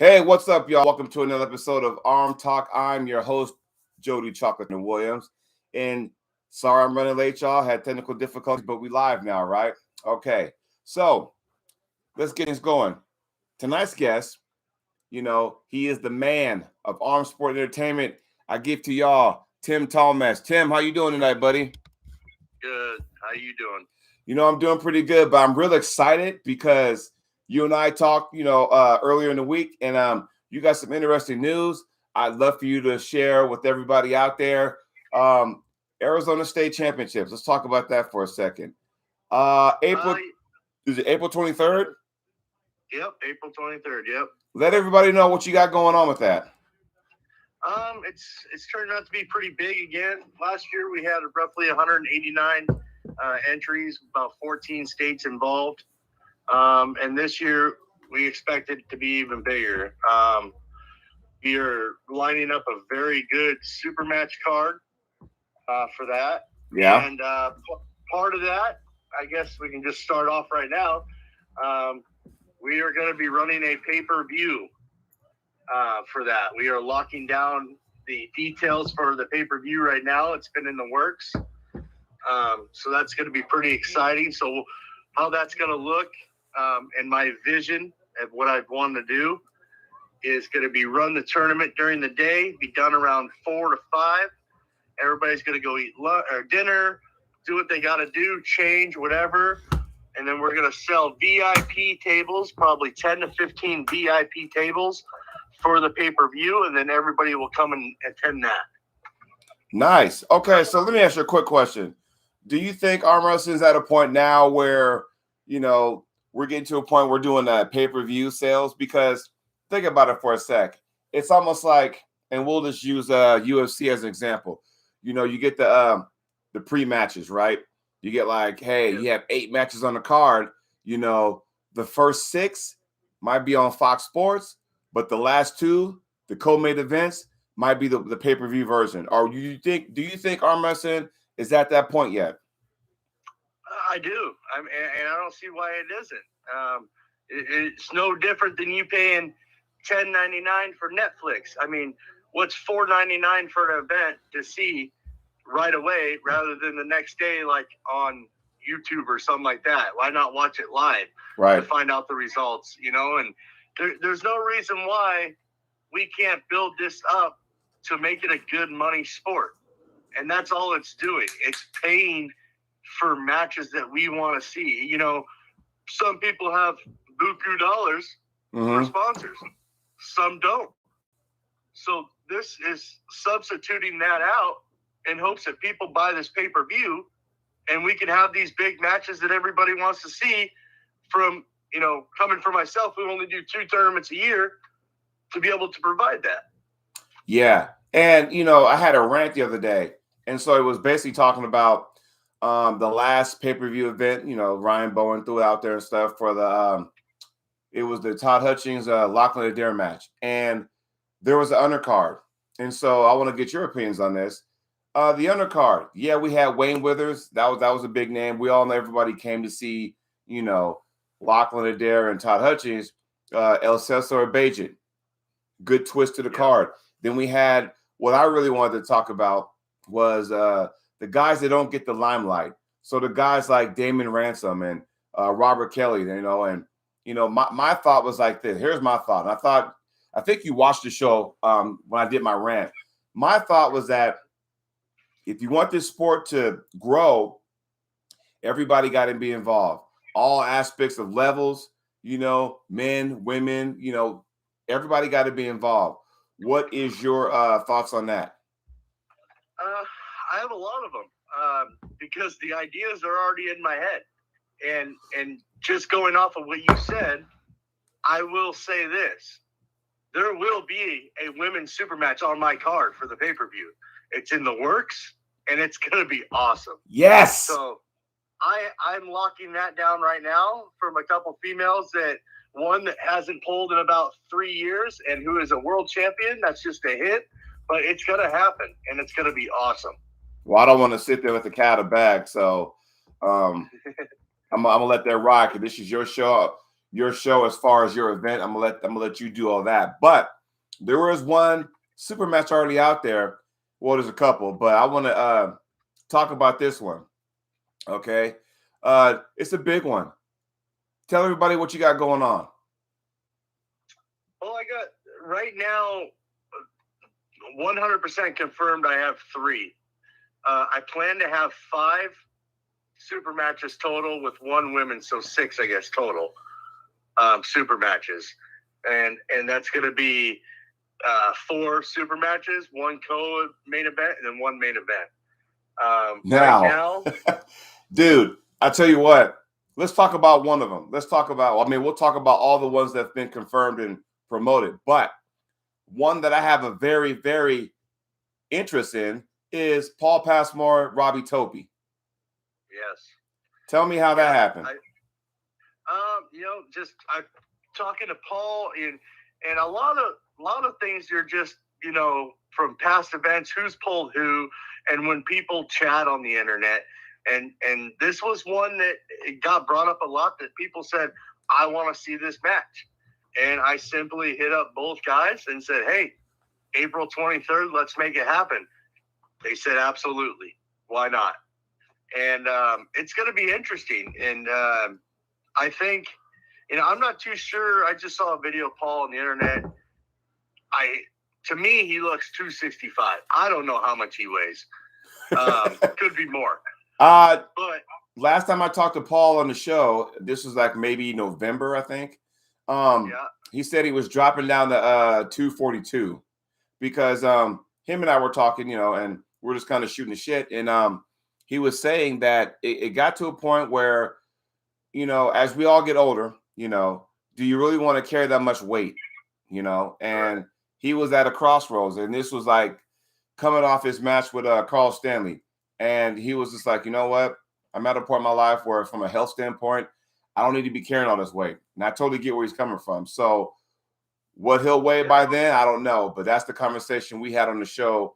Hey, what's up, y'all? Welcome to another episode of ArmTalk. I'm your host, Jody Chocolate Williams. And sorry I'm running late, y'all. Had technical difficulties, but we live now, right? Okay. So let's get this going. Tonight's guest, he is the man of arm sport entertainment. I give to y'all Tim Tallmadge. Tim, how you doing tonight, buddy? Good. How you doing? I'm doing pretty good, but I'm real excited because you and I talked, earlier in the week, and you got some interesting news. I'd love for you to share with everybody out there. Arizona State Championships. Let's talk about that for a second. Is it April 23rd? Yep, April 23rd. Yep. Let everybody know what you got going on with that. It's turned out to be pretty big again. Last year we had roughly 189 entries, about 14 states involved. And this year we expect it to be even bigger. We are lining up a very good super match card for that. Yeah. And part of that, I guess we can just start off right now. We are going to be running a pay-per-view for that. We are locking down the details for the pay-per-view right now. It's been in the works. So that's going to be pretty exciting. So how that's going to look and my vision of what I'd want to do is going to be run the tournament during the day, be done around 4 to 5. Everybody's going to go eat lunch or dinner, do what they got to do, change, whatever. And then we're going to sell VIP tables, probably 10 to 15 VIP tables for the pay-per-view, and then everybody will come and attend that. Nice. Okay, so let me ask you a quick question. Do you think arm wrestling is at a point now where, we're getting to a point where we're doing pay-per-view sales? Because think about it for a sec. It's almost like, and we'll just use UFC as an example. You get the pre-matches, right? You get you have 8 matches on the card. The first 6 might be on Fox Sports, but the last 2, the co-main events, might be the pay-per-view version. Or do you think arm wrestling is at that point yet? I do. And I don't see why it isn't. It's no different than you paying $10.99 for Netflix. I mean, what's $4.99 for an event to see right away rather than the next day, like on YouTube or something like that? Why not watch it live to find out the results? And there's no reason why we can't build this up to make it a good money sport. And that's all it's doing. It's paying for matches that we want to see. Some people have buku dollars for sponsors. Some don't. So this is substituting that out in hopes that people buy this pay-per-view and we can have these big matches that everybody wants to see from, coming from myself who only do 2 tournaments a year to be able to provide that. Yeah. And, I had a rant the other day. And so it was basically talking about the last pay-per-view event, Ryan Bowen threw it out there and stuff for the it was the Todd Hutchings Lachlan Adair match. And there was an undercard. And so I want to get your opinions on this. The undercard, yeah, we had Wayne Withers. That was a big name. We all know everybody came to see, Lachlan Adair and Todd Hutchings, El Cesar Bajan. Good twist to the card. Then we had what I really wanted to talk about was the guys that don't get the limelight. So the guys like Damon Ransom and Robert Kelly, and my thought was like this. Here's my thought. And I think you watched the show when I did my rant. My thought was that if you want this sport to grow, everybody got to be involved. All aspects of levels, men, women, everybody got to be involved. What is your thoughts on that? I have a lot of them because the ideas are already in my head. And just going off of what you said, I will say this. There will be a women's super match on my card for the pay-per-view. It's in the works, and it's going to be awesome. Yes. So I'm locking that down right now from a couple females one that hasn't pulled in about 3 years and who is a world champion. That's just a hit, but it's going to happen, and it's going to be awesome. Well, I don't want to sit there with the cat out of bag, so I'm going to let that rock. This is your show. your show as far as your event. I'm gonna let you do all that. But there was one super match already out there. Well, there's a couple, but I want to talk about this one. Okay, it's a big one. Tell everybody what you got going on. Well, I got right now 100% confirmed. I have 3. I plan to have 5 super matches total with 1 women, so 6, I guess, total super matches, and that's going to be 4 super matches, 1 co-main event, and then 1 main event. Now, right now dude, I tell you what. Let's talk about one of them. We'll talk about all the ones that have been confirmed and promoted, but one that I have a very, very interest in is Paul Passmore, Robbie Topi. Yes. Tell me how that happened. I'm talking to Paul, and a lot of things are just, from past events, who's pulled who, and when people chat on the internet. And this was one that it got brought up a lot, that people said, I want to see this match. And I simply hit up both guys and said, hey, April 23rd, let's make it happen. They said, absolutely. Why not? And it's going to be interesting. And I think, I'm not too sure. I just saw a video of Paul on the internet. To me, he looks 265. I don't know how much he weighs. Could be more. But last time I talked to Paul on the show, this was like maybe November, I think. He said he was dropping down to 242 because him and I were talking, and we're just kind of shooting the shit. And he was saying that it got to a point where, as we all get older, do you really want to carry that much weight? And he was at a crossroads, and this was like coming off his match with Carl Stanley. And he was just like, you know what? I'm at a point in my life where, from a health standpoint, I don't need to be carrying all this weight. And I totally get where he's coming from. So what he'll weigh by then, I don't know. But that's the conversation we had on the show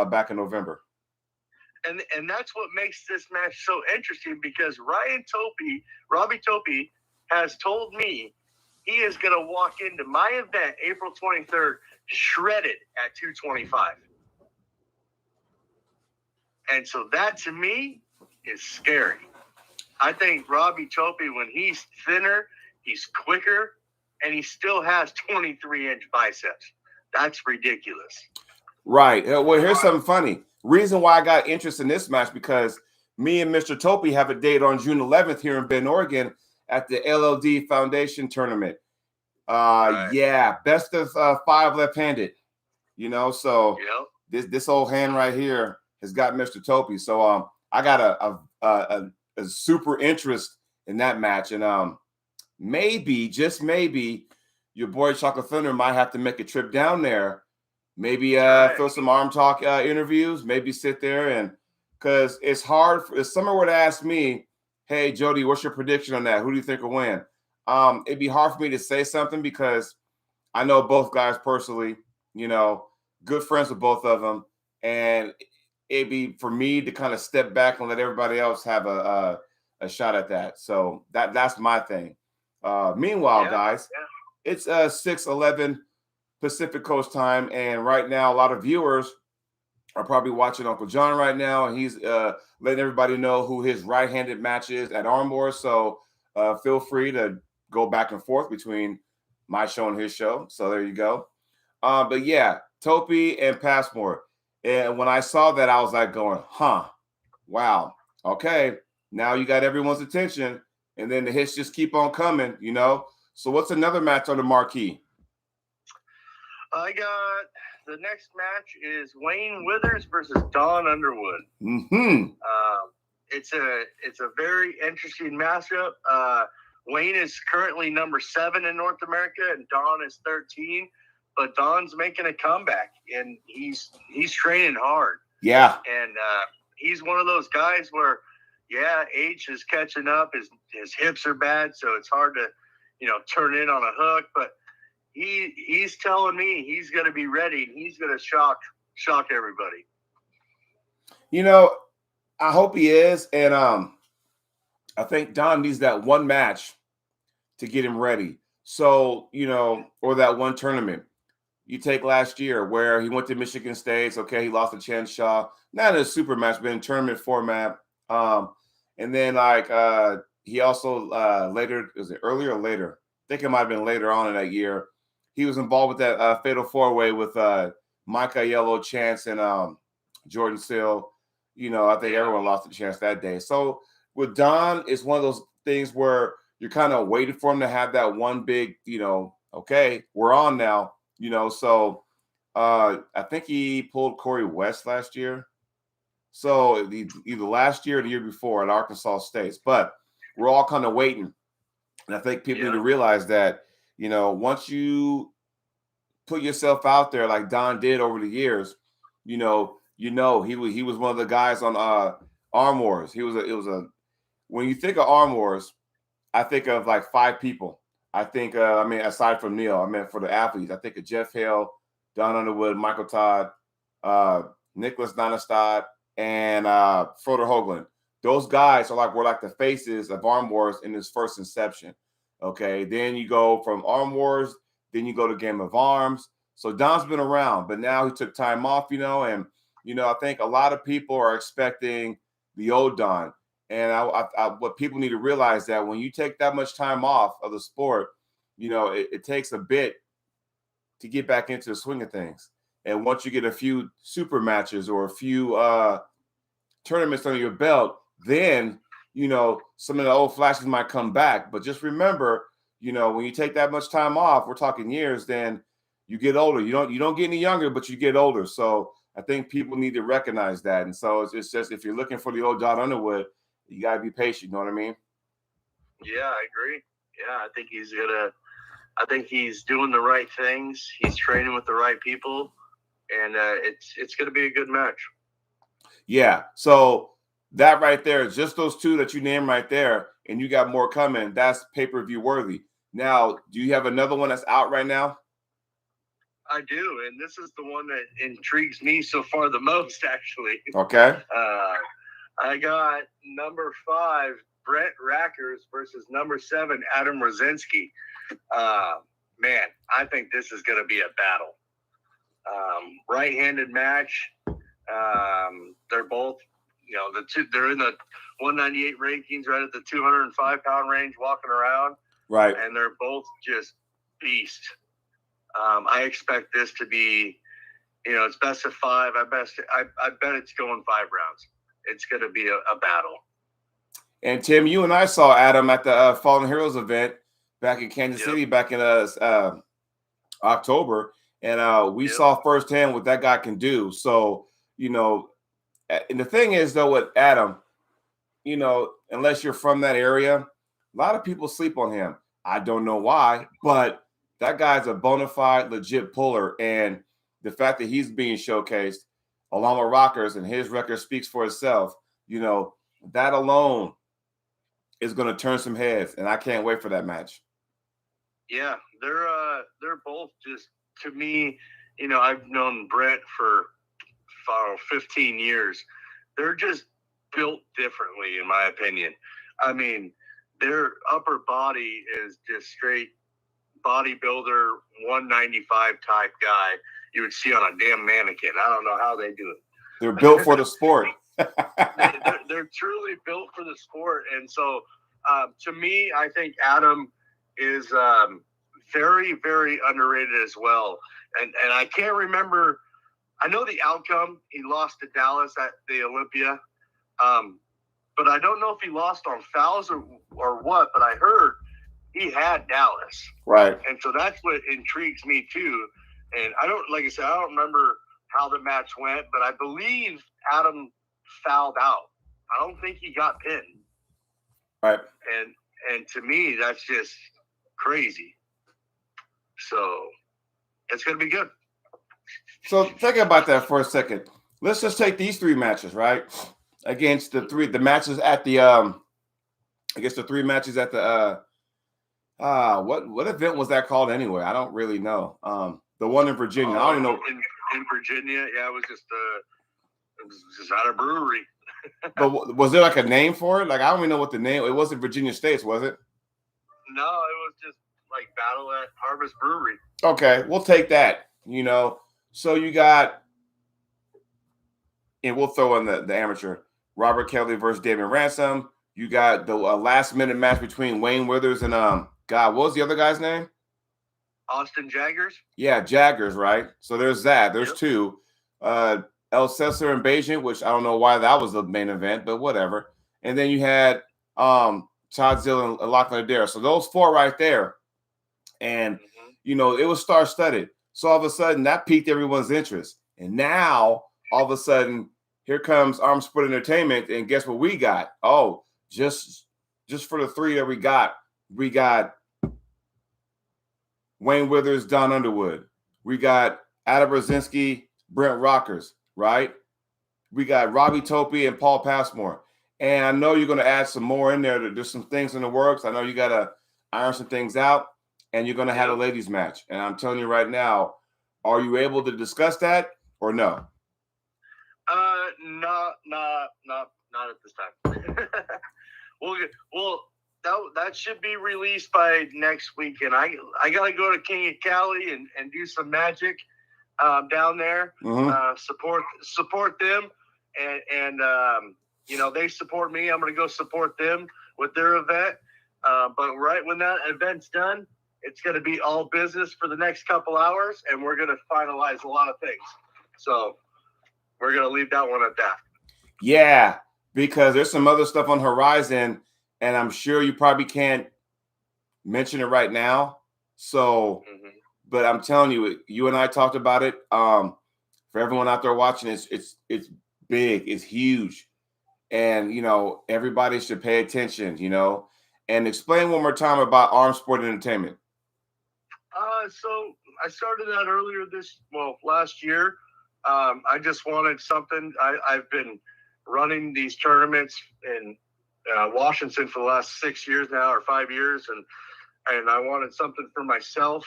back in November. And that's what makes this match so interesting, because Robbie Topi, has told me he is going to walk into my event April 23rd shredded at 225. And so that, to me, is scary. I think Robbie Topi, when he's thinner, he's quicker, and he still has 23-inch biceps. That's ridiculous. Right. Well, here's something funny. Reason why I got interest in this match, because me and Mr. Topi have a date on June 11th here in Bend, Oregon at the LLD Foundation tournament. Right. Yeah, best of 5 left-handed. So this old hand right here has got Mr. Topi. So I got a super interest in that match, and maybe, just maybe, your boy Chocolate Thunder might have to make a trip down there. Maybe fill some ArmTalk interviews. Maybe sit there, and because it's hard. If someone were to ask me, "Hey, Jody, what's your prediction on that? Who do you think will win?" It'd be hard for me to say something because I know both guys personally. Good friends with both of them, and it'd be for me to kind of step back and let everybody else have a shot at that. So that's my thing. Meanwhile, guys, it's 6:11 Pacific Coast time, and right now a lot of viewers are probably watching Uncle John right now, and he's letting everybody know who his right-handed match is at Arm Wars. So feel free to go back and forth between my show and his show. So there you go. But yeah, Topi and Passmore. And when I saw that, I was like going, wow, okay, now you got everyone's attention, and then the hits just keep on coming, So what's another match on the marquee? I got the next match is Wayne Withers versus Don Underwood. Mm-hmm. It's a very interesting matchup. Wayne is currently number 7 in North America, and Don is 13. But Don's making a comeback, and he's training hard. Yeah. And he's one of those guys where, age is catching up. His hips are bad, so it's hard to, turn in on a hook. But he's telling me he's going to be ready, and he's going to shock everybody. I hope he is, and I think Don needs that one match to get him ready. So, or that one tournament you take last year where he went to Michigan State. Okay, he lost to Chen Shaw, not in a super match, but in tournament format. And then he also later, was it earlier or later? I think it might have been later on in that year. He was involved with that fatal four-way with Micah Yellow, Chance, and Jordan Sill. I think everyone lost a chance that day. So with Don, it's one of those things where you're kind of waiting for him to have that one big, okay, we're on now. So I think he pulled Corey West last year. So either last year or the year before at Arkansas State. But we're all kind of waiting. And I think people need to realize that, once you put yourself out there like Don did over the years, he was one of the guys on Arm Wars. When you think of Arm Wars, I think of like 5 people. I think, aside from Neil, for the athletes, I think of Jeff Hale, Don Underwood, Michael Todd, Nicholas Donestad, and Froder Hoagland. Those guys were like the faces of Arm Wars in its first inception. Okay, then you go from Arm Wars, then you go to Game of Arms. So Don's been around, but now he took time off, and I think a lot of people are expecting the old Don. And what people need to realize that when you take that much time off of the sport, it takes a bit to get back into the swing of things. And once you get a few super matches or a few tournaments under your belt, then, some of the old flashes might come back. But just remember, when you take that much time off, we're talking years, then you get older. You don't get any younger, but you get older. So I think people need to recognize that. And so it's just, if you're looking for the old Don Underwood, you got to be patient. You know what I mean? Yeah, I agree. Yeah, I think he's doing the right things. He's training with the right people, and it's going to be a good match. Yeah. So that right there, just those 2 that you named right there, and you got more coming. That's pay-per-view worthy. Now, do you have another one that's out right now? I do, and this is the one that intrigues me so far the most, actually. Okay. I got number 5, Brent Rackers versus number 7, Adam Rozinski. Man, I think this is going to be a battle. Right-handed match. They're both, they're in the 198 rankings, right at the 205-pound range, walking around. Right. And they're both just beasts. I expect this to be, it's best of 5. I bet it's going 5 rounds. It's going to be a battle. And Tim, you and I saw Adam at the Fallen Heroes event back in Kansas City back in October, and we saw firsthand what that guy can do. So, and the thing is, though, with Adam, unless you're from that area, a lot of people sleep on him. I don't know why, but that guy's a bona fide, legit puller, and the fact that he's being showcased along with Rockers and his record speaks for itself, that alone is going to turn some heads, and I can't wait for that match. Yeah, they're both just, to me, I've known Brent for 15 years. They're just built differently, in my opinion. I mean, their upper body is just straight bodybuilder, 195 type guy you would see on a damn mannequin. I don't know how they do it. They're built for the sport. they're truly built for the sport. And so, to me, I think Adam is very, very underrated as well. And I can't remember. I know the outcome. He lost to Dallas at the Olympia. But I don't know if he lost on fouls or what, but I heard he had Dallas. Right. And so that's what intrigues me too. And I don't remember how the match went, but I believe Adam fouled out. I don't think he got pinned. Right. And to me, that's just crazy. So it's going to be good. So think about that for a second. Let's just take these 3 matches, right? Against the 3 matches at the the 3 matches at the what event was that called anyway? I don't really know. The one in Virginia. I don't even know. In Virginia, yeah, it was just at a brewery. But was there like a name for it? Like, I don't even know what the name. It wasn't Virginia State, was it? No, it was just like battle at Harvest Brewery. Okay, we'll take that. So you got, and we'll throw in the amateur Robert Kelly versus David Ransom. You got the last minute match between Wayne Withers and God, what was the other guy's name? Austin Jaggers. Yeah, Jaggers, right? So there's that. There's Yep. two. El Cesar and Beijing, which I don't know why that was the main event, but whatever. And then you had Todd Zill and Lachlan Adair. So those four right there. And it was star-studded. So all of a sudden that piqued everyone's interest. And now all of a sudden here comes Arm Sport Entertainment, and guess what we got? Oh, just for the three that we got Wayne Withers, Don Underwood. We got Adam Rozinski, Brent Rockers, right? We got Robbie Topi and Paul Passmore. And I know you're going to add some more in there. There's some things in the works. I know you got to iron some things out, and you're going to have a ladies match. And I'm telling you right now, are you able to discuss that or no? Not at this time. Well, that should be released by next week, and I gotta go to King of Cali and do some magic down there. Support them, and they support me. I'm gonna go support them with their event. But right when that event's done, it's gonna be all business for the next couple hours, and we're gonna finalize a lot of things. So we're gonna leave that one at that. Yeah, because there's some other stuff on the horizon, and I'm sure you probably can't mention it right now. So, but I'm telling you, you and I talked about it. For everyone out there watching, it's big, it's huge, and everybody should pay attention. And explain one more time about Arm Sport Entertainment. So I started that last year. I just wanted something. I've been running these tournaments in Washington for the last 6 years now, or 5 years, and I wanted something for myself.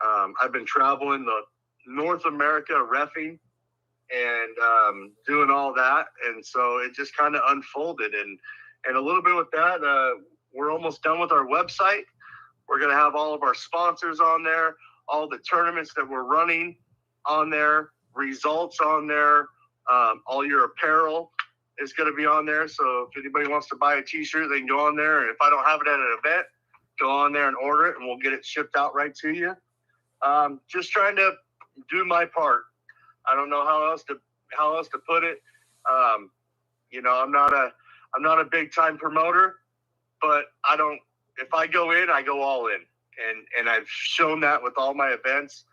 I've been traveling the North America reffing and doing all that, and so it just kind of unfolded. And a little bit with that, we're almost done with our website. We're going to have all of our sponsors on there, all the tournaments that we're running on there, results on there, all your apparel is going to be on there. So if anybody wants to buy a t-shirt, they can go on there. And if I don't have it at an event, go on there and order it, and we'll get it shipped out right to you. Just trying to do my part. I don't know how else to put it. I'm not a big time promoter, but if I go in, I go all in. And I've shown that with all my events.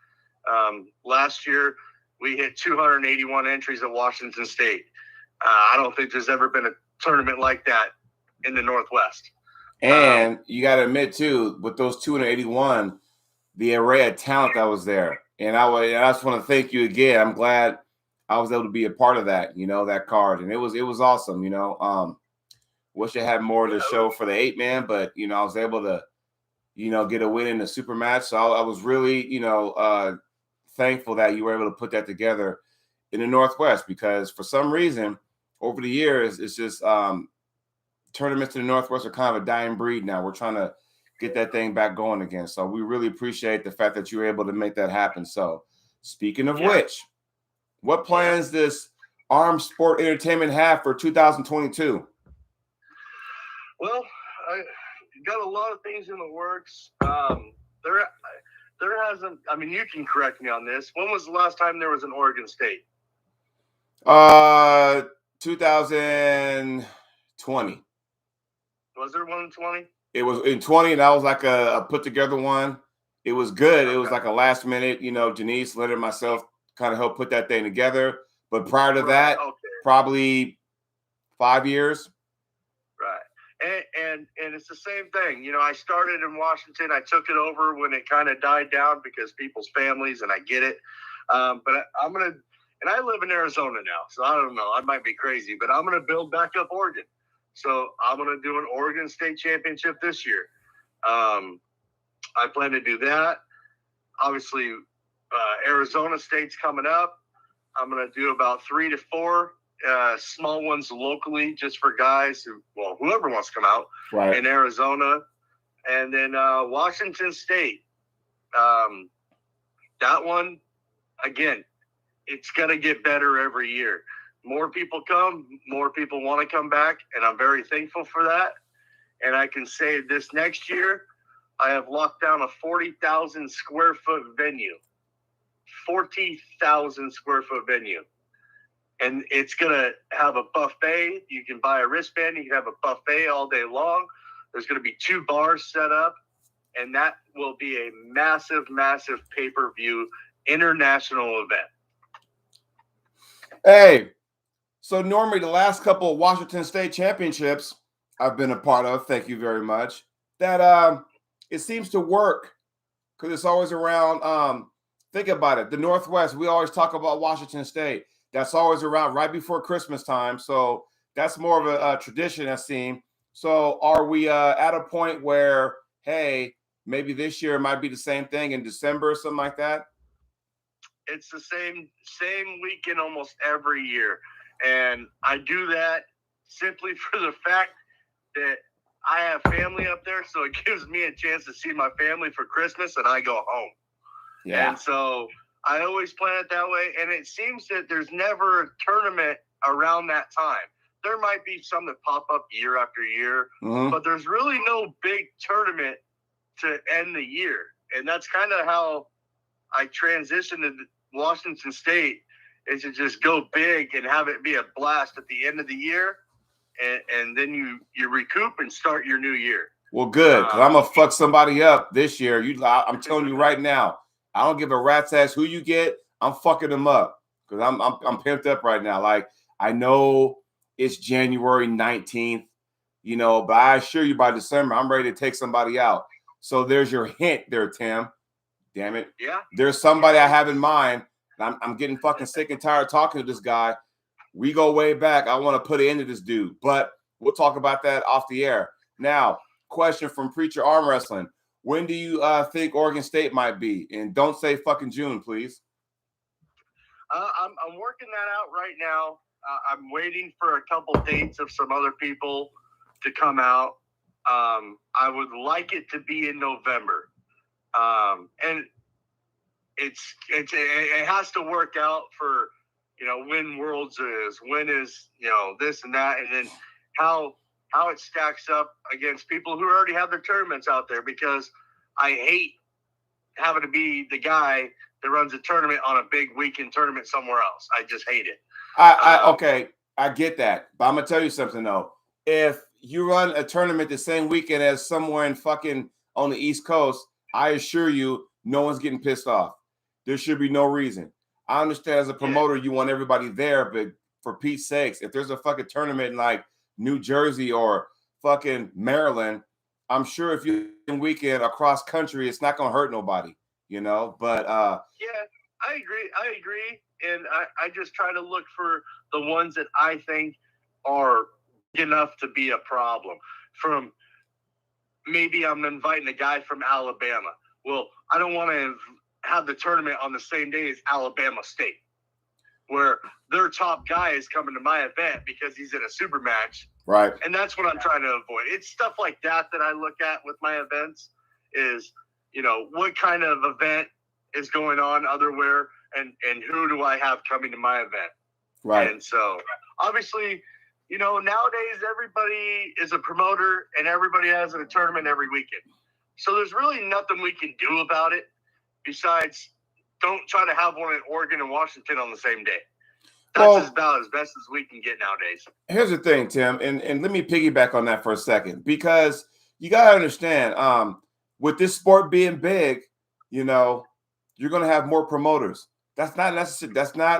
Last year, we hit 281 entries at Washington State. I don't think there's ever been a tournament like that in the Northwest. And you got to admit, too, with those 281, the array of talent that was there. And I just want to thank you again. I'm glad I was able to be a part of that, that card. And it was awesome, Wish I had more to show for the 8-man, but, I was able to, get a win in the super match. So I was really, thankful that you were able to put that together in the Northwest, because for some reason over the years, it's just tournaments in the Northwest are kind of a dying breed now. We're trying to get that thing back going again. So we really appreciate the fact that you were able to make that happen. So speaking of which, what plans does Arm Sport Entertainment have for 2022? Well, I got a lot of things in the works. There hasn't. I mean, you can correct me on this. When was the last time there was an Oregon State? 2020. Was there one in 20? It was in 20, and that was like a put together one. It was good. Okay. It was like a last minute, Janice, Leonard, and myself kind of helped put that thing together. But prior to that, probably 5 years. Right. And it's the same thing. I started in Washington. I took it over when it kind of died down because people's families, and I get it. But I'm going to, and I live in Arizona now, so I don't know. I might be crazy, but I'm going to build back up Oregon. So I'm going to do an Oregon State Championship this year. I plan to do that. Obviously, Arizona State's coming up. I'm going to do about 3 to 4 small ones locally, just for guys whoever wants to come out in Arizona. And then Washington State. That one, again, it's going to get better every year. More people come, more people want to come back, and I'm very thankful for that. And I can say this next year, I have locked down a 40,000 square foot venue. 40,000 square foot venue. And it's going to have a buffet. You can buy a wristband. You can have a buffet all day long. There's going to be 2 bars set up. And that will be a massive, massive pay-per-view international event. Hey, so normally the last couple of Washington State championships I've been a part of, thank you very much, that it seems to work because it's always around, think about it, the Northwest, we always talk about Washington State. That's always around right before Christmas time. So that's more of a tradition, it seems. So are we at a point where, hey, maybe this year it might be the same thing in December or something like that? It's the same weekend almost every year. And I do that simply for the fact that I have family up there, so it gives me a chance to see my family for Christmas, and I go home. Yeah. And so I always plan it that way, and it seems that there's never a tournament around that time. There might be some that pop up year after year, but there's really no big tournament to end the year. And that's kind of how I transitioned to Washington State, is to just go big and have it be a blast at the end of the year. And then you recoup and start your new year. Well, good, because I'm going to fuck somebody up this year. I'm telling you right now, I don't give a rat's ass who you get. I'm fucking them up because I'm pimped up right now. Like, I know it's January 19th, but I assure you by December, I'm ready to take somebody out. So there's your hint there, Tim. Damn it. Yeah. There's somebody I have in mind. I'm getting fucking sick and tired of talking to this guy. We go way back. I want to put an end to this dude, but we'll talk about that off the air. Now, question from Preacher Arm Wrestling. When do you think Oregon State might be? And don't say fucking June, please. I'm working that out right now. I'm waiting for a couple dates of some other people to come out. I would like it to be in November. And it has to work out for, when Worlds is, when is, this and that, and then how it stacks up against people who already have their tournaments out there, because I hate having to be the guy that runs a tournament on a big weekend tournament somewhere else. I just hate it. Okay, I get that. But I'm going to tell you something, though. If you run a tournament the same weekend as somewhere in fucking on the East Coast, I assure you, no one's getting pissed off. There should be no reason. I understand as a promoter, you want everybody there, but for Pete's sakes, if there's a fucking tournament in like New Jersey or fucking Maryland, I'm sure if you're in weekend across country, it's not going to hurt nobody, but yeah, I agree. And I just try to look for the ones that I think are big enough to be a problem. From maybe I'm inviting a guy from Alabama. Well, I don't want to have the tournament on the same day as Alabama State, where their top guy is coming to my event because he's in a super match. Right. And that's what I'm trying to avoid. It's stuff like that I look at with my events is, what kind of event is going on otherwhere, and who do I have coming to my event? Right. And so obviously, nowadays everybody is a promoter and everybody has a tournament every weekend. So there's really nothing we can do about it besides don't try to have one in Oregon and Washington on the same day. That's about as best as we can get nowadays. Here's the thing, Tim, and let me piggyback on that for a second, because you got to understand, with this sport being big, you're going to have more promoters. That's not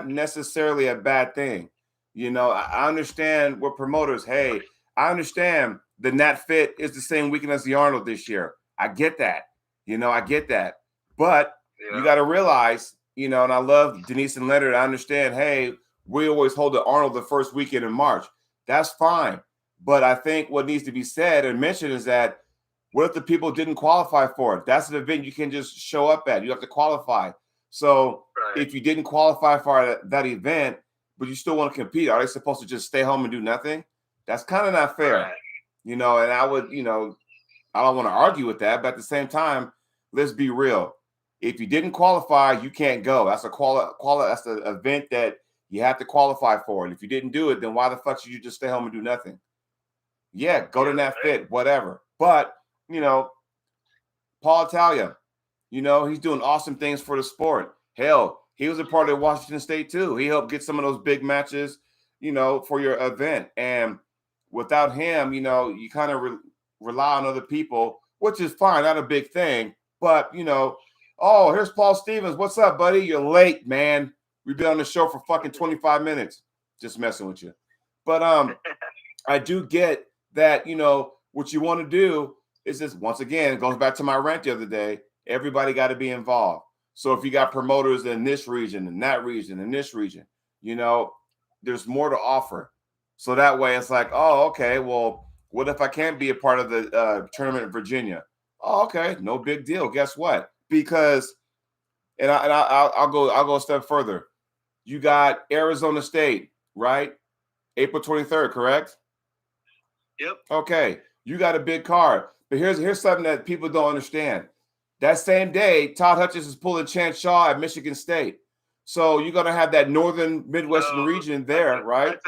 necessarily a bad thing. I understand we're promoters. Hey, I understand the Nat Fit is the same weekend as the Arnold this year. I get that. I get that. But you got to realize, and I love Denise and Leonard. I understand, hey, we always hold the Arnold the first weekend in March. That's fine. But I think what needs to be said and mentioned is that what if the people didn't qualify for it? That's an event you can just show up at. You have to qualify. So if you didn't qualify for that event, but you still want to compete, are they supposed to just stay home and do nothing? That's kind of not fair. And I would, I don't want to argue with that, but at the same time, let's be real. If you didn't qualify, you can't go. That's that's an event that you have to qualify for. And if you didn't do it, then why the fuck should you just stay home and do nothing? Yeah, go to that fit, whatever. But, Paul Italia, he's doing awesome things for the sport. Hell, he was a part of Washington State too. He helped get some of those big matches, for your event. And without him, you kind of rely on other people, which is fine, not a big thing. But, oh, here's Paul Stevens. What's up, buddy? You're late, man. We've been on the show for fucking 25 minutes. Just messing with you. But I do get that, what you want to do is just, once again, it goes back to my rant the other day. Everybody got to be involved. So if you got promoters in this region and that region and this region, there's more to offer. So that way it's like, oh, okay, well, what if I can't be a part of the tournament in Virginia? Oh, okay, no big deal. Guess what? Because, I'll go a step further. You got Arizona State, right? April 23rd, correct? Yep. Okay, you got a big card. But here's something that people don't understand. That same day, Todd Hutchins is pulling Chance Shaw at Michigan State. So you're going to have that northern Midwestern region there, right?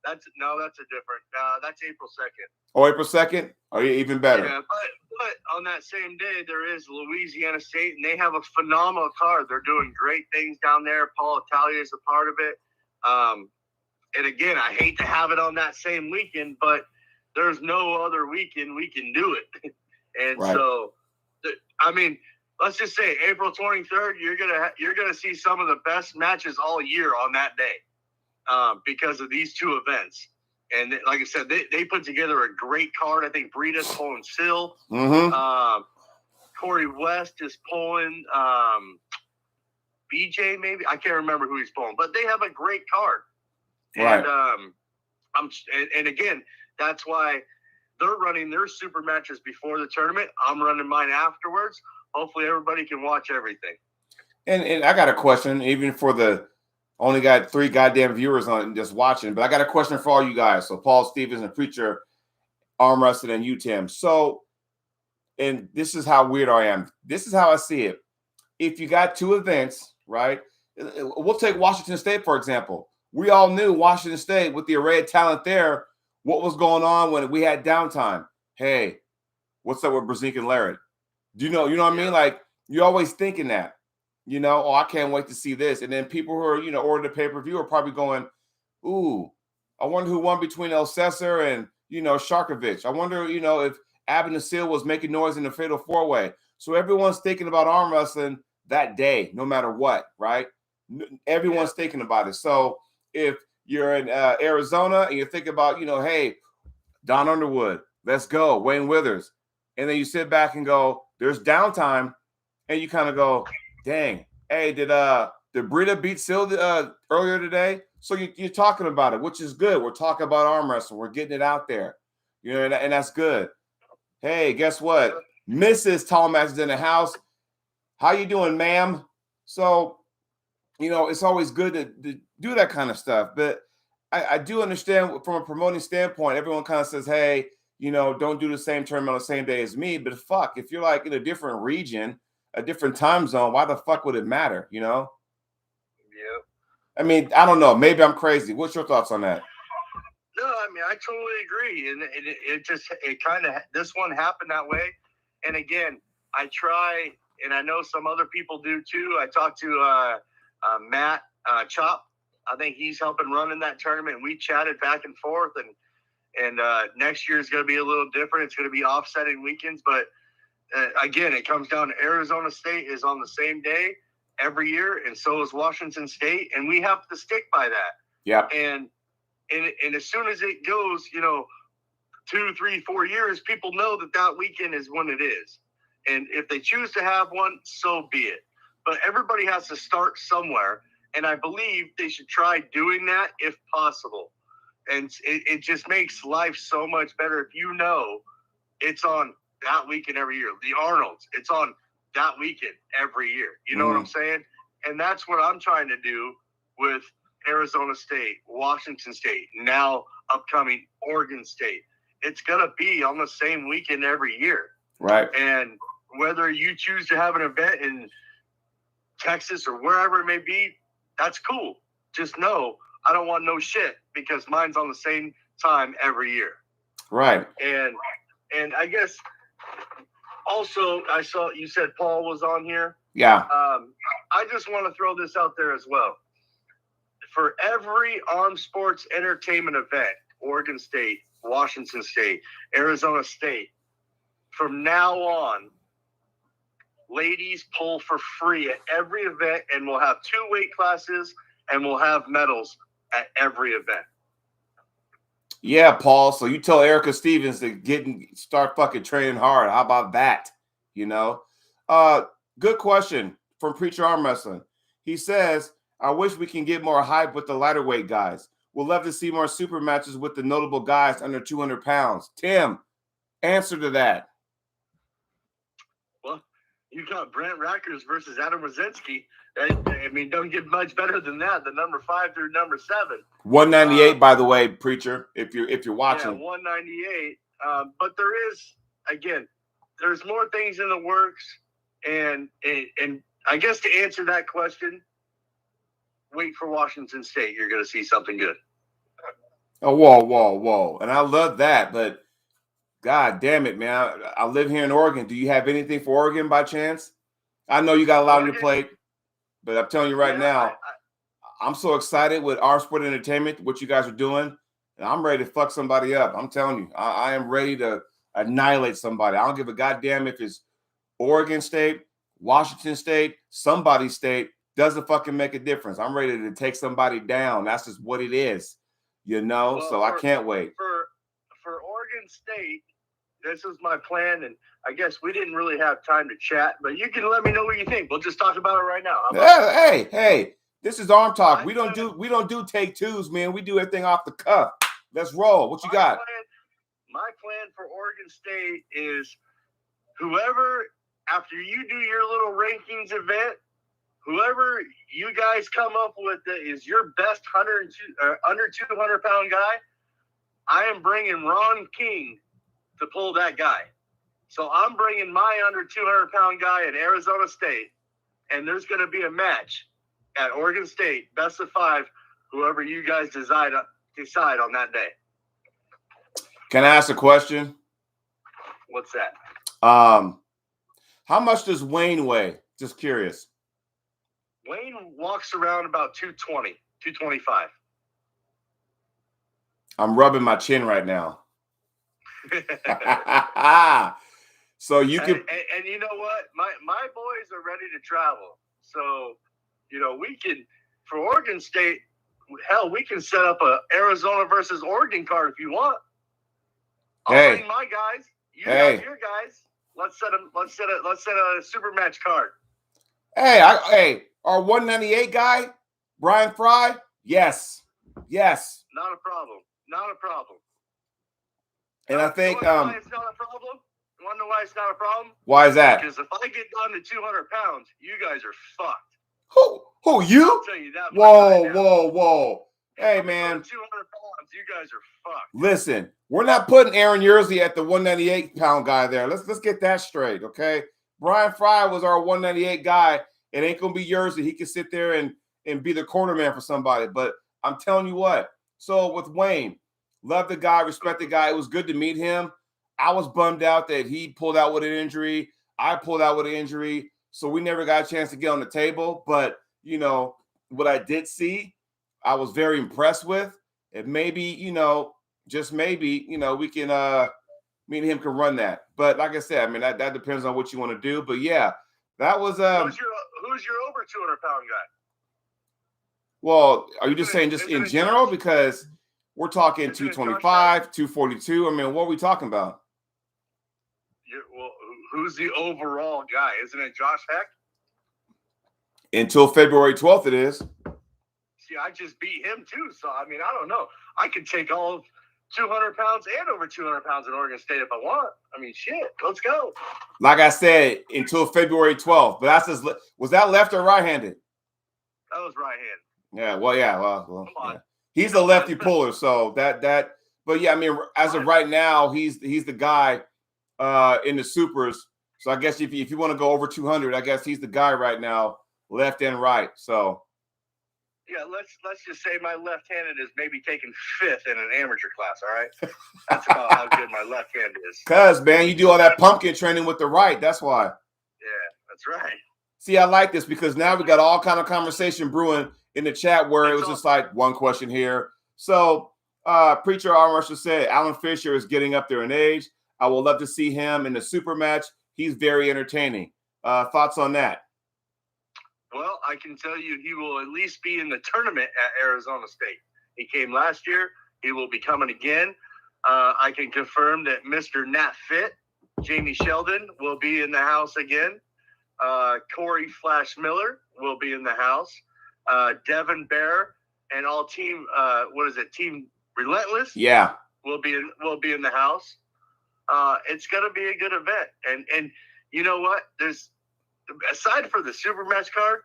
That's a different. That's April 2nd. Oh, April 2nd? Oh, yeah, even better. Yeah, but on that same day, there is Louisiana State, and they have a phenomenal card. They're doing great things down there. Paul Italia is a part of it. And again, I hate to have it on that same weekend, but there's no other weekend we can do it. And right. So, I mean, let's just say April 23rd, you're gonna see some of the best matches all year on that day because of these two events. And like I said, they put together a great card. I think Breda's pulling Sill. Mm-hmm. Corey West is pulling BJ, maybe. I can't remember who he's pulling, but they have a great card. Right. And again, that's why they're running their super matches before the tournament. I'm running mine afterwards. Hopefully everybody can watch everything. And I got a question, even for the only got 3 goddamn viewers on just watching, but I got a question for all you guys. So Paul Stevens and Preacher, Arm Wrestling, and UTM. So, and this is how weird I am. This is how I see it. If you got 2 events, right? We'll take Washington State, for example. We all knew Washington State, with the array of talent there, what was going on when we had downtime. Hey, what's up with Rozinski and Laird? Do you know what I mean? Like, you're always thinking that, oh, I can't wait to see this. And then people who are, order the pay-per-view are probably going, ooh, I wonder who won between El Cesar and, Sharkovich. I wonder, if Abin Nasil was making noise in the Fatal 4-Way. So everyone's thinking about arm wrestling that day, no matter what, right? Everyone's thinking about it. So if you're in Arizona and you think about, hey, Don Underwood, let's go, Wayne Withers. And then you sit back and go, there's downtime. And you kind of go, dang, hey, did Brita beat Sil earlier today? So you're talking about it, which is good. We're talking about arm wrestling. We're getting it out there, and that's good. Hey, guess what? Mrs. Tallmadge is in the house. How you doing, ma'am? So, it's always good to do that kind of stuff. But I do understand from a promoting standpoint, everyone kind of says, hey, don't do the same tournament on the same day as me. But fuck, if you're like in a different region, a different time zone, why the fuck would it matter, Yeah. I mean, I don't know. Maybe I'm crazy. What's your thoughts on that? No, I mean, I totally agree. And it kind of, this one happened that way. And again, I try, and I know some other people do too. I talked to Matt Chop. I think he's helping run in that tournament. We chatted back and forth, and next year is going to be a little different. It's going to be offsetting weekends, but again, it comes down to Arizona State is on the same day every year, and so is Washington State, and we have to stick by that. Yeah. And as soon as it goes, 2, 3, 4 years, people know that weekend is when it is. And if they choose to have one, so be it. But everybody has to start somewhere, and I believe they should try doing that if possible. And it just makes life so much better if it's on that weekend every year. The Arnolds, it's on that weekend every year. You know what I'm saying? And that's what I'm trying to do with Arizona State, Washington State, now upcoming Oregon State. It's going to be on the same weekend every year. Right. And whether you choose to have an event in Texas or wherever it may be, that's cool. Just know I don't want no shit because mine's on the same time every year. Right. And I guess also I saw you said Paul was on here. Yeah. I just want to throw this out there as well. For every armed sports entertainment event, Oregon State, Washington State, Arizona State, from now on, ladies pull for free at every event, and we'll have 2 weight classes and we'll have medals at every event. Yeah, Paul. So you tell Erica Stevens to start fucking training hard. How about that? You know? Good question from Preacher Arm Wrestling. He says, I wish we can get more hype with the lighter weight guys. We'll love to see more super matches with the notable guys under 200 pounds. Tim, answer to that. Well, you got Brent Rackers versus Adam Rozinski. I mean, don't get much better than that. The number 5 through number 7. 198, by the way, Preacher, if you're watching. Yeah, 198. But there's more things in the works. And I guess to answer that question, wait for Washington State. You're going to see something good. Oh, whoa. And I love that. But God damn it, man. I live here in Oregon. Do you have anything for Oregon by chance? I know you got a lot on your plate, but I'm telling you right now, I'm so excited with our sport entertainment, what you guys are doing. And I'm ready to fuck somebody up. I'm telling you, I am ready to annihilate somebody. I don't give a goddamn if it's Oregon State, Washington State, somebody's state. Doesn't fucking make a difference. I'm ready to take somebody down. That's just what it is, you know? Well, so I can't wait. For Oregon State, this is my plan, and I guess we didn't really have time to chat, but you can let me know what you think. We'll just talk about it right now. Hey, this is ArmTalk. We don't do take twos, man. We do everything off the cuff. Let's roll. What you got? My plan for Oregon State is whoever, after you do your little rankings event, whoever you guys come up with that is your best under 200 pound guy, I am bringing Ron King to pull that guy. So I'm bringing my under 200 pound guy at Arizona State, and there's going to be a match at Oregon State, best of 5, whoever you guys decide on that day. Can I ask a question? What's that? How much does Wayne weigh? Just curious. Wayne walks around about 220, 225. I'm rubbing my chin right now. So you can, and you know what? My boys are ready to travel. So, we can, for Oregon State, hell, we can set up a Arizona versus Oregon card if you want. I'll bring my guys. You got your guys. Let's set a super match card. Hey, our 198 guy, Brian Fry. Yes. Not a problem. And I think why it's not a problem? You want to know why it's not a problem? Why is that? Because if I get down to 200 pounds, you guys are fucked. Who you? I'll tell you that. Whoa. Hey, man. 200 pounds, you guys are fucked. Listen, we're not putting Aaron Yersey at the 198 pound guy there. Let's get that straight, okay? Brian Fry was our 198 guy. It ain't gonna be Yersey. He can sit there and be the corner man for somebody. But I'm telling you what. So with Wayne, love the guy, respect the guy. It was good to meet him. I was bummed out that he pulled out with an injury. I pulled out with an injury. So we never got a chance to get on the table. But, what I did see, I was very impressed with. And maybe, just maybe, we can, me and him can run that. But like I said, I mean, that depends on what you want to do. But yeah, that was. Who's your over 200 pound guy? Well, are you just saying just in general? Because we're talking 225, 242. I mean, what are we talking about? Who's the overall guy? Isn't it Josh Heck? Until February 12th, it is. See, I just beat him too. So, I mean, I don't know. I could take all of 200 pounds and over 200 pounds in Oregon State if I want. I mean, shit, let's go. Like I said, until February 12th. But that's just, was that left or right-handed? That was right-handed. Yeah, well, yeah. He's a lefty puller, so that. But yeah, I mean, as of right now, he's the guy in the supers. So I guess if you want to go over 200, I guess he's the guy right now, left and right. So yeah, let's just say my left-handed is maybe taking 5th in an amateur class. All right, that's about how good my left hand is. Cause man, you do all that pumpkin training with the right. That's why. Yeah, that's right. See, I like this because now we got all kind of conversation brewing in the chat where it was just like one question here. So Preacher Arm Wrestler said Alan Fisher is getting up there in age. I would love to see him in the super match. He's very entertaining. Thoughts on that? Well, I can tell you he will at least be in the tournament at Arizona State. He came last year. He will be coming again. I can confirm that Mr. Nat Fit, Jamie Sheldon, will be in the house again. Corey Flash Miller will be in the house. Devin Bear and all team, Team Relentless? Yeah. Will be in the house. It's going to be a good event. And you know what? There's, aside for the super match card,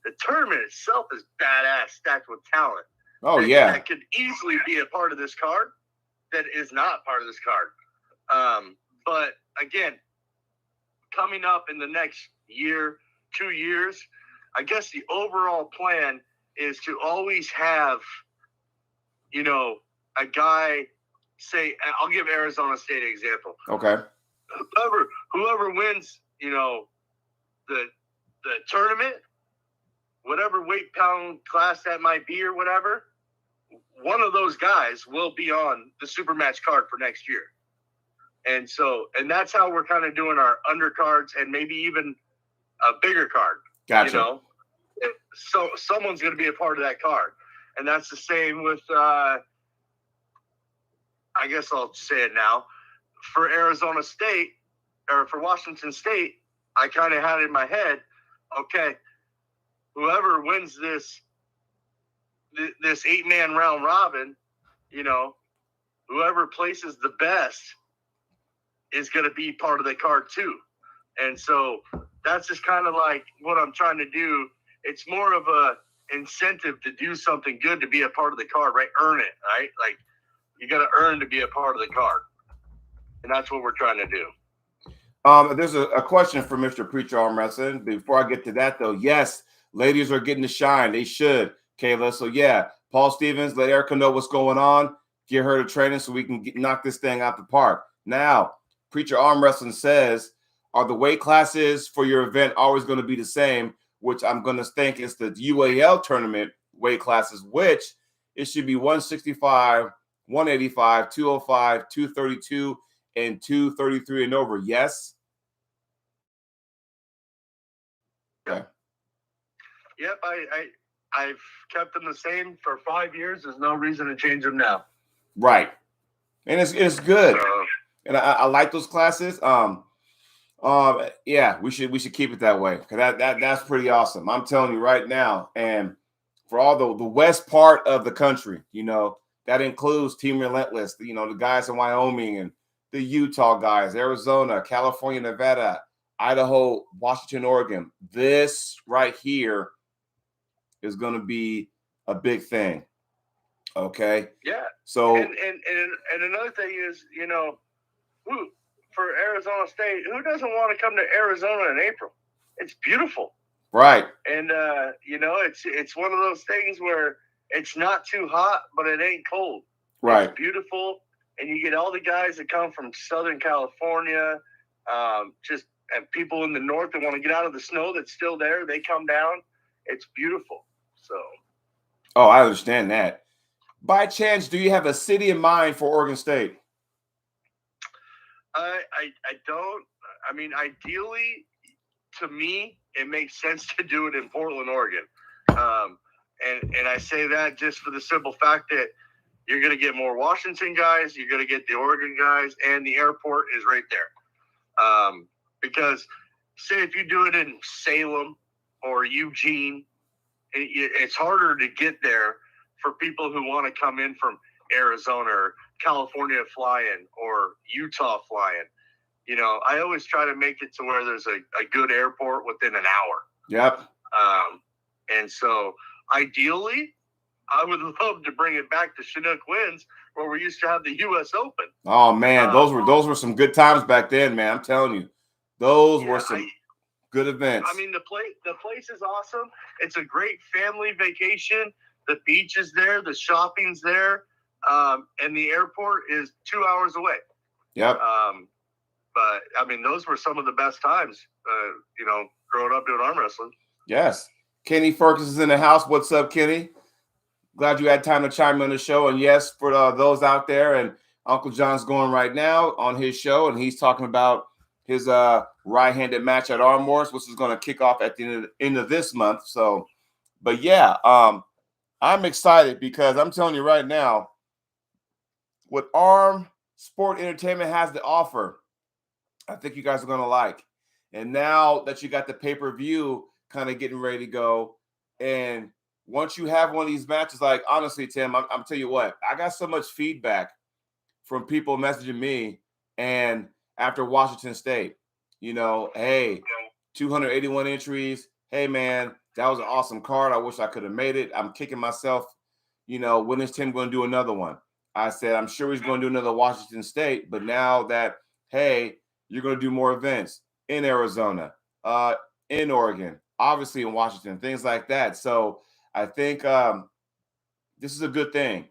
the tournament itself is badass, stacked with talent. Oh, yeah. That could easily be a part of this card that is not part of this card. But again, coming up in the next year, 2 years, I guess the overall plan is to always have, a guy, say, I'll give Arizona State an example. Okay. Whoever wins, the tournament, whatever weight pound class that might be or whatever, one of those guys will be on the super match card for next year. And that's how we're kind of doing our undercards and maybe even a bigger card. Gotcha. So someone's going to be a part of that card. And that's the same with, I guess I'll say it now, for Arizona State or for Washington State, I kind of had in my head, okay, whoever wins this 8-man round robin, whoever places the best is going to be part of the card too. And so that's just kind of like what I'm trying to do. It's more of a incentive to do something good to be a part of the card, right? Earn it, right? Like you got to earn to be a part of the card. And that's what we're trying to do. There's a question for Mr. Preacher Arm Wrestling. Before I get to that, though, yes, ladies are getting to shine. They should, Kayla. So, yeah, Paul Stevens, let Erica know what's going on. Get her to training so we can knock this thing out the park. Now, Preacher Arm Wrestling says, are the weight classes for your event always going to be the same, which I'm going to think is the UAL tournament weight classes, which it should be 165, 185, 205, 232, and 233 and over. Yes? Okay. Yep, I've kept them the same for 5 years. There's no reason to change them now. Right. And it's good. And I like those classes. Yeah, we should keep it that way because that's pretty awesome. I'm telling you right now. And for all the west part of the country, that includes Team Relentless, the guys in Wyoming and the Utah guys, Arizona, California, Nevada, Idaho, Washington, Oregon. This right here is going to be a big thing. Okay. Yeah. So and another thing is, for Arizona State, who doesn't want to come to Arizona in April? It's beautiful. Right. And it's one of those things where it's not too hot, but it ain't cold. Right. It's beautiful. And you get all the guys that come from Southern California, and people in the north that want to get out of the snow that's still there. They come down. It's beautiful. So. Oh, I understand that. By chance, do you have a city in mind for Oregon State? I don't. I mean, ideally, to me, it makes sense to do it in Portland, Oregon. And I say that just for the simple fact that you're going to get more Washington guys, you're going to get the Oregon guys, and the airport is right there. Because, say, if you do it in Salem or Eugene, it's harder to get there for people who want to come in from Arizona or California flying or Utah flying. I always try to make it to where there's a good airport within an hour. Yep. And so ideally, I would love to bring it back to Chinook Winds, where we used to have the U.S. Open. Oh man, those were some good times back then, man. I'm telling you, those were some good events. I mean, the place is awesome. It's a great family vacation. The beach is there, the shopping's there, and the airport is 2 hours away. Yep. But I mean, those were some of the best times, growing up doing arm wrestling. Yes. Kenny Ferguson's in the house. What's up, Kenny? Glad you had time to chime in on the show. And yes, for those out there, and Uncle John's going right now on his show, and he's talking about his right-handed match at Arm Wars, which is going to kick off at the end of this month. So, but yeah, I'm excited because I'm telling you right now, what Arm Sport Entertainment has to offer, I think you guys are going to like. And now that you got the pay-per-view kind of getting ready to go, and once you have one of these matches, like honestly, Tim, I'm tell you what, I got so much feedback from people messaging me and after Washington State, hey, 281 entries. Hey man, that was an awesome card. I wish I could have made it. I'm kicking myself. When is Tim going to do another one? I said, I'm sure he's going to do another Washington State, but now that, hey, you're going to do more events in Arizona, in Oregon, obviously in Washington, things like that. So I think this is a good thing.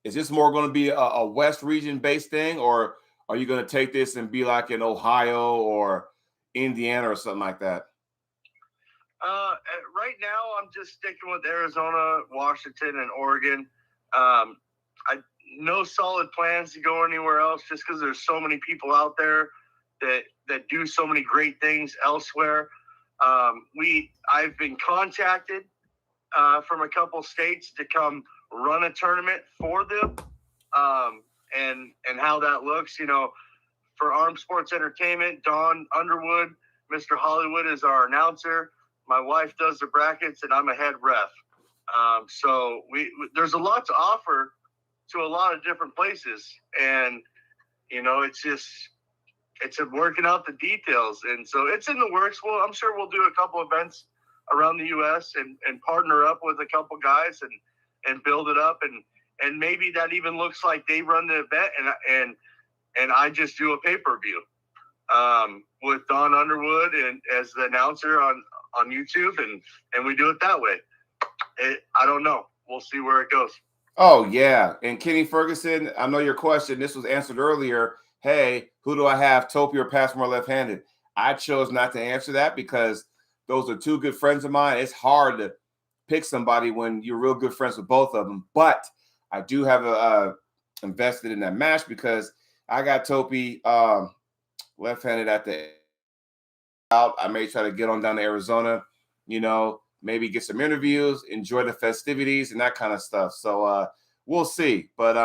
Is this more going to be a West region based thing, or are you going to take this and be like in Ohio or Indiana or something like that? Right now, I'm just sticking with Arizona, Washington, and Oregon. No solid plans to go anywhere else, just because there's so many people out there that do so many great things elsewhere. I've been contacted from a couple states to come run a tournament for them, and how that looks. For Arm Sports Entertainment, Don Underwood, Mr. Hollywood is our announcer. My wife does the brackets, and I'm a head ref. So there's a lot to offer to a lot of different places, and it's working out the details, and so it's in the works. Well, I'm sure we'll do a couple events around the U.S. and partner up with a couple guys and build it up, and maybe that even looks like they run the event and I just do a pay-per-view with Don Underwood and as the announcer on YouTube, and we do it that way. I don't know. We'll see where it goes. Oh, yeah. And Kenny Ferguson, I know your question. This was answered earlier. Hey, who do I have, Topi or Passmore left-handed? I chose not to answer that because those are two good friends of mine. It's hard to pick somebody when you're real good friends with both of them. But I do have invested in that match because I got Topi left-handed at the out. I may try to get on down to Arizona, maybe get some interviews, enjoy the festivities and that kind of stuff. So we'll see. But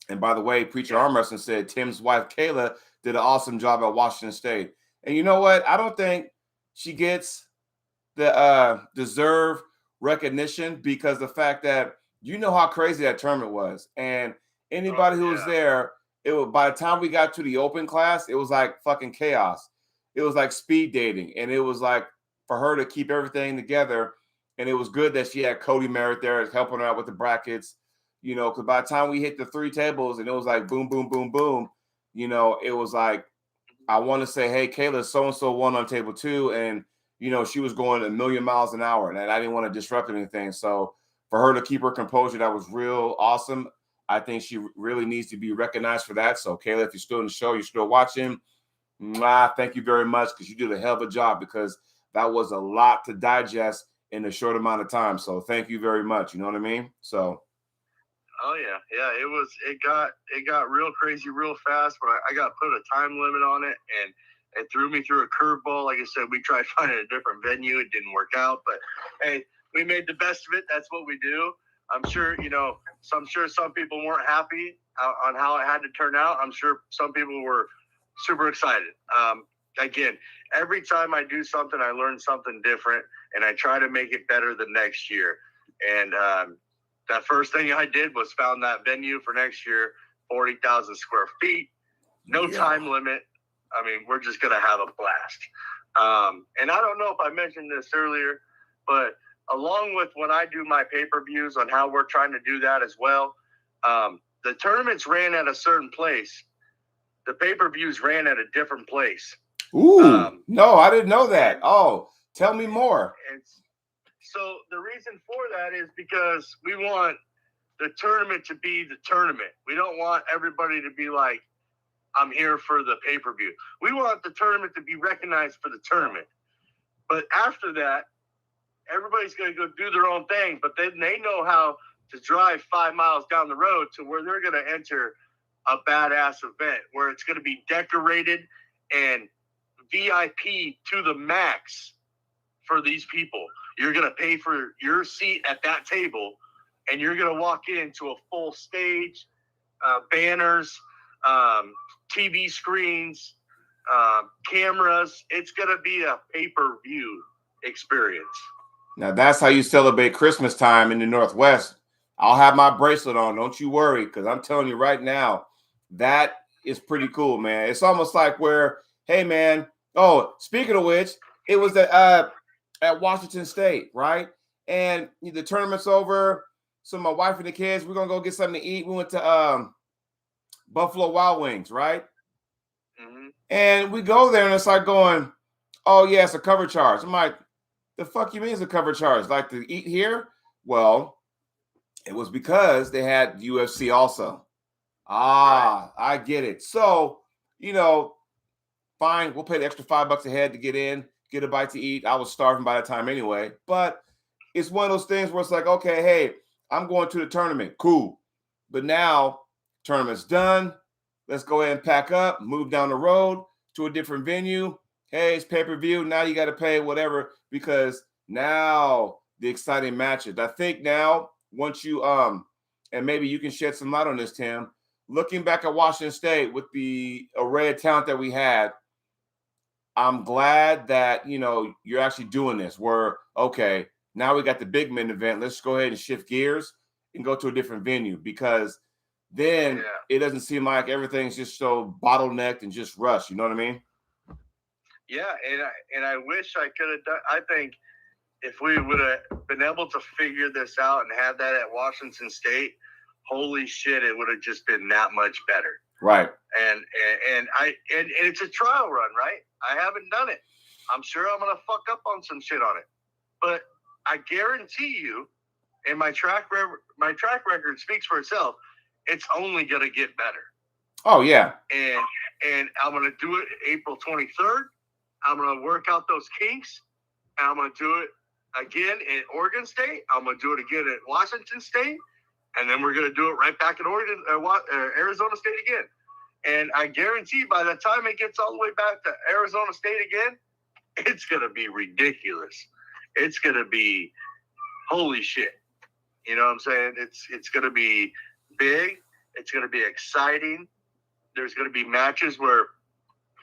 and by the way, Preacher Arm Wrestling said Tim's wife Kayla did an awesome job at Washington State. And you know what? I don't think she gets the deserved recognition because the fact that how crazy that tournament was. And anybody who was there, by the time we got to the open class, it was like fucking chaos. It was like speed dating. And it was like for her to keep everything together. And it was good that she had Cody Merritt there helping her out with the brackets, because by the time we hit the three tables and it was like boom, boom, boom, boom, it was like, I want to say, hey, Kayla, so-and-so won on table 2. And, she was going a million miles an hour and I didn't want to disrupt anything. So for her to keep her composure, that was real awesome. I think she really needs to be recognized for that. So Kayla, if you're still in the show, you're still watching, thank you very much because you did a hell of a job because that was a lot to digest in a short amount of time. So thank you very much. You know what I mean? So. Oh yeah. It got real crazy real fast, but I got put a time limit on it, and it threw me through a curveball. Like I said, we tried finding a different venue. It didn't work out, but hey, we made the best of it. That's what we do. I'm sure, some people weren't happy on how it had to turn out. I'm sure some people were super excited. Again, every time I do something, I learn something different, and I try to make it better the next year. And that first thing I did was found that venue for next year, 40,000 square feet, no time limit. I mean, we're just going to have a blast. And I don't know if I mentioned this earlier, but along with when I do my pay-per-views on how we're trying to do that as well, the tournaments ran at a certain place. The pay-per-views ran at a different place. Ooh, no, I didn't know that. Oh, tell me more. So the reason for that is because we want the tournament to be the tournament. We don't want everybody to be like, I'm here for the pay-per-view. We want the tournament to be recognized for the tournament. But after that, everybody's going to go do their own thing, but then they know how to drive 5 miles down the road to where they're going to enter a badass event where it's going to be decorated and VIP to the max for these people. You're going to pay for your seat at that table, and you're going to walk into a full stage, banners, TV screens, cameras. It's going to be a pay-per-view experience. Now, that's how you celebrate Christmas time in the Northwest. I'll have my bracelet on. Don't you worry, because I'm telling you right now, that is pretty cool, man. It's almost like where, hey, man, oh, speaking of which, it was at Washington State, right? And the tournament's over. So my wife and the kids, we're going to go get something to eat. We went to Buffalo Wild Wings, right? Mm-hmm. And we go there, and it's like going, oh, yeah, it's a cover charge. I'm like, the fuck you mean it's a cover charge? Like to eat here? Well, it was because they had UFC also. Ah, right. I get it. So, fine, we'll pay the extra $5 a head to get in, get a bite to eat. I was starving by the time anyway. But it's one of those things where it's like, okay, hey, I'm going to the tournament. Cool. But now, tournament's done. Let's go ahead and pack up, move down the road to a different venue. Hey, it's pay-per-view. Now you got to pay whatever because now the exciting matches. I think now once you and maybe you can shed some light on this, Tim. Looking back at Washington State with the array of talent that we had, I'm glad that you're actually doing this. Where okay, now we got the big men event. Let's go ahead and shift gears and go to a different venue because then it doesn't seem like everything's just so bottlenecked and just rushed. You know what I mean? Yeah, and I wish I could have done. I think if we would have been able to figure this out and have that at Washington State, holy shit, it would have just been that much better. Right. And it's a trial run, right? I haven't done it. I'm sure I'm gonna fuck up on some shit on it, but I guarantee you, and my track record speaks for itself. It's only gonna get better. Oh yeah. And I'm gonna do it April 23rd. I'm going to work out those kinks. And I'm going to do it again in Oregon State. I'm going to do it again at Washington State. And then we're going to do it right back in Arizona State again. And I guarantee by the time it gets all the way back to Arizona State again, it's going to be ridiculous. It's going to be holy shit. You know what I'm saying? It's going to be big. It's going to be exciting. There's going to be matches where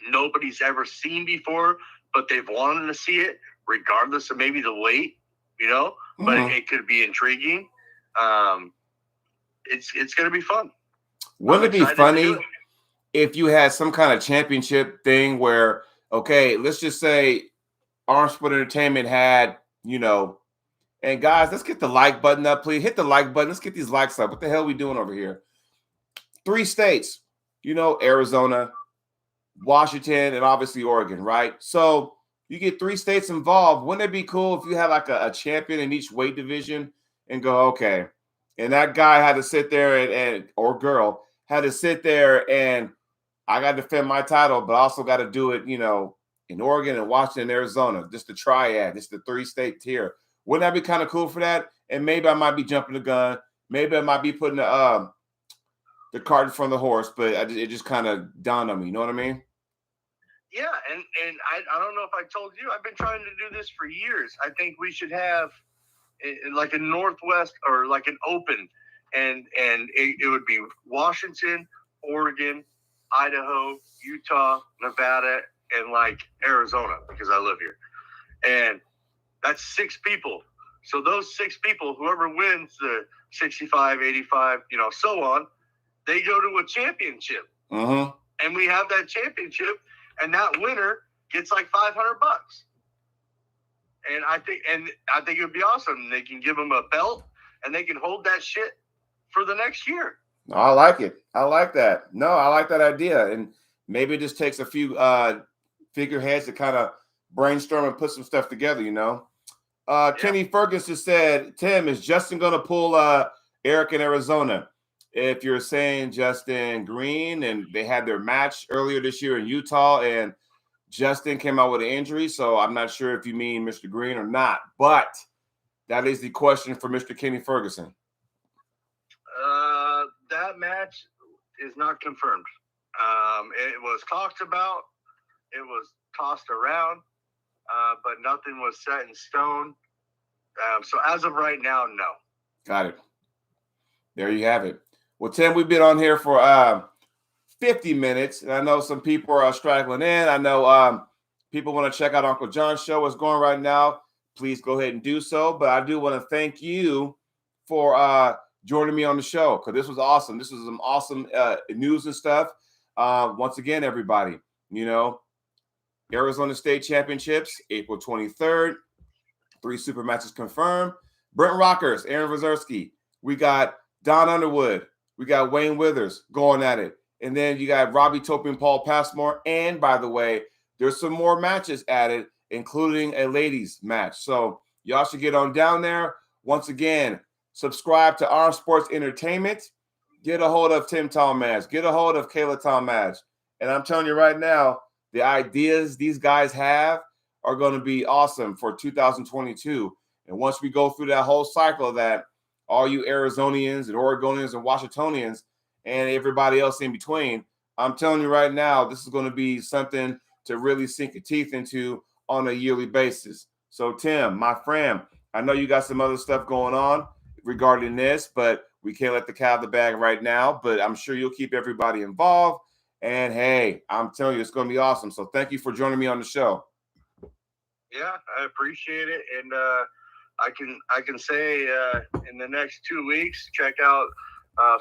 nobody's ever seen before, but they've wanted to see it, regardless of maybe the weight, Mm-hmm. But it could be intriguing. It's going to be fun. Wouldn't it be funny if you had some kind of championship thing where, okay, let's just say Arm Sport Entertainment had, and guys, let's get the like button up, please. Hit the like button. Let's get these likes up. What the hell are we doing over here? 3 states, Arizona, Washington, and obviously Oregon, right? So you get 3 states involved. Wouldn't it be cool if you had like a champion in each weight division and go, okay, and that guy had to sit there or girl had to sit there and I got to defend my title, but I also got to do it, in Oregon and Washington and Arizona, just the triad, just the 3-state tier. Wouldn't that be kind of cool for that? And maybe I might be jumping the gun. Maybe I might be putting the cart in front of the horse, but it just kind of dawned on me. You know what I mean? Yeah, and I don't know if I told you, I've been trying to do this for years. I think we should have like a Northwest or like an open, and it would be Washington, Oregon, Idaho, Utah, Nevada, and like Arizona because I live here. And that's 6 people. So those 6 people, whoever wins the 65, 85, so on, they go to a championship. Uh-huh. And we have that championship, and that winner gets like $500. And I think it would be awesome. They can give him a belt, and they can hold that shit for the next year. I like it. I like that. No, I like that idea. And maybe it just takes a few figureheads to kind of brainstorm and put some stuff together, you know. Kenny Ferguson said, Tim, is Justin going to pull Eric in Arizona? If you're saying Justin Green, and they had their match earlier this year in Utah, and Justin came out with an injury, so I'm not sure if you mean Mr. Green or not. But that is the question for Mr. Kenny Ferguson. That match is not confirmed. It was talked about. It was tossed around, but nothing was set in stone. So as of right now, no. Got it. There you have it. Well, Tim, we've been on here for 50 minutes, and I know some people are straggling in. I know people want to check out Uncle John's show. What's going right now? Please go ahead and do so. But I do want to thank you for joining me on the show, because this was awesome. This was some awesome news and stuff. Once again, everybody, you know, Arizona State Championships, April 23rd. 3 super matches confirmed. Brent Rockers, Aaron Rozinski. We got Don Underwood. We got Wayne Withers going at it. And then you got Robbie Topi and Paul Passmore. And by the way, there's some more matches added, including a ladies match. So y'all should get on down there. Once again, subscribe to Arm Sports Entertainment. Get a hold of Tim Tallmadge. Get a hold of Kayla Tallmadge. And I'm telling you right now, the ideas these guys have are going to be awesome for 2022. And once we go through that whole cycle of that, all you Arizonians and Oregonians and Washingtonians and everybody else in between, I'm telling you right now, this is going to be something to really sink your teeth into on a yearly basis. So, Tim, my friend, I know you got some other stuff going on regarding this, but we can't let the cat out of the bag right now. But I'm sure you'll keep everybody involved. And, hey, I'm telling you, it's going to be awesome. So thank you for joining me on the show. Yeah, I appreciate it. And I can say in the next 2 weeks, check out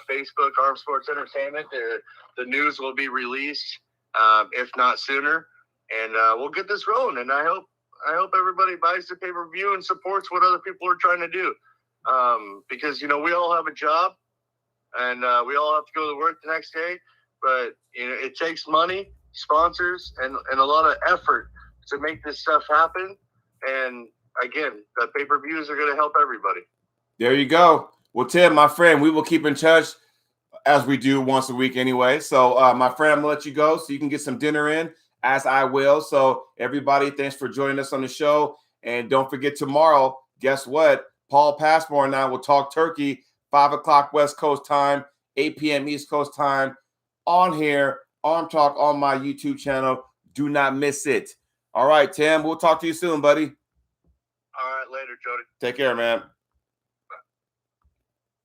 Facebook, Arm Sports Entertainment. The news will be released, if not sooner. And we'll get this rolling. And I hope everybody buys the pay-per-view and supports what other people are trying to do. Because, you know, we all have a job, and we all have to go to work the next day. But, you know, it takes money, sponsors, and a lot of effort to make this stuff happen. And again, the pay-per-views are going to help everybody. There you go. Well, Tim, my friend, we will keep in touch as we do once a week anyway. So, my friend, I'm going to let you go so you can get some dinner in, as I will. So, everybody, thanks for joining us on the show. And don't forget, tomorrow, guess what? Paul Passmore and I will talk turkey, 5 o'clock West Coast time, 8 p.m. East Coast time, on here, ArmTalk on my YouTube channel. Do not miss it. All right, Tim, we'll talk to you soon, buddy. All right, later, Jody. Take care, man.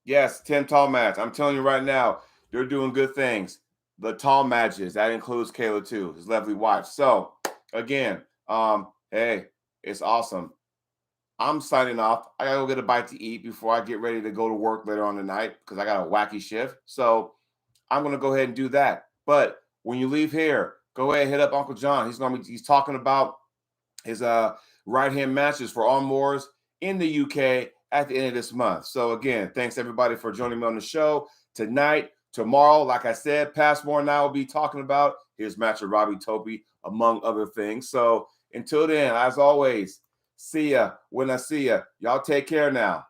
Yes, Tim Tallmadge. I'm telling you right now, they're doing good things. The Tallmadges, that includes Kayla too, his lovely wife. So, again, hey, it's awesome. I'm signing off. I gotta go get a bite to eat before I get ready to go to work later on tonight because I got a wacky shift. So I'm gonna go ahead and do that. But when you leave here, go ahead and hit up Uncle John. He's talking about his right-hand matches for Arm Wars in the UK at the end of this month. So again, thanks everybody for joining me on the show tonight. Tomorrow, like I said, Passmore and I will be talking about his match with Robbie Topi, among other things. So until then, as always, see ya when I see ya. Y'all take care now.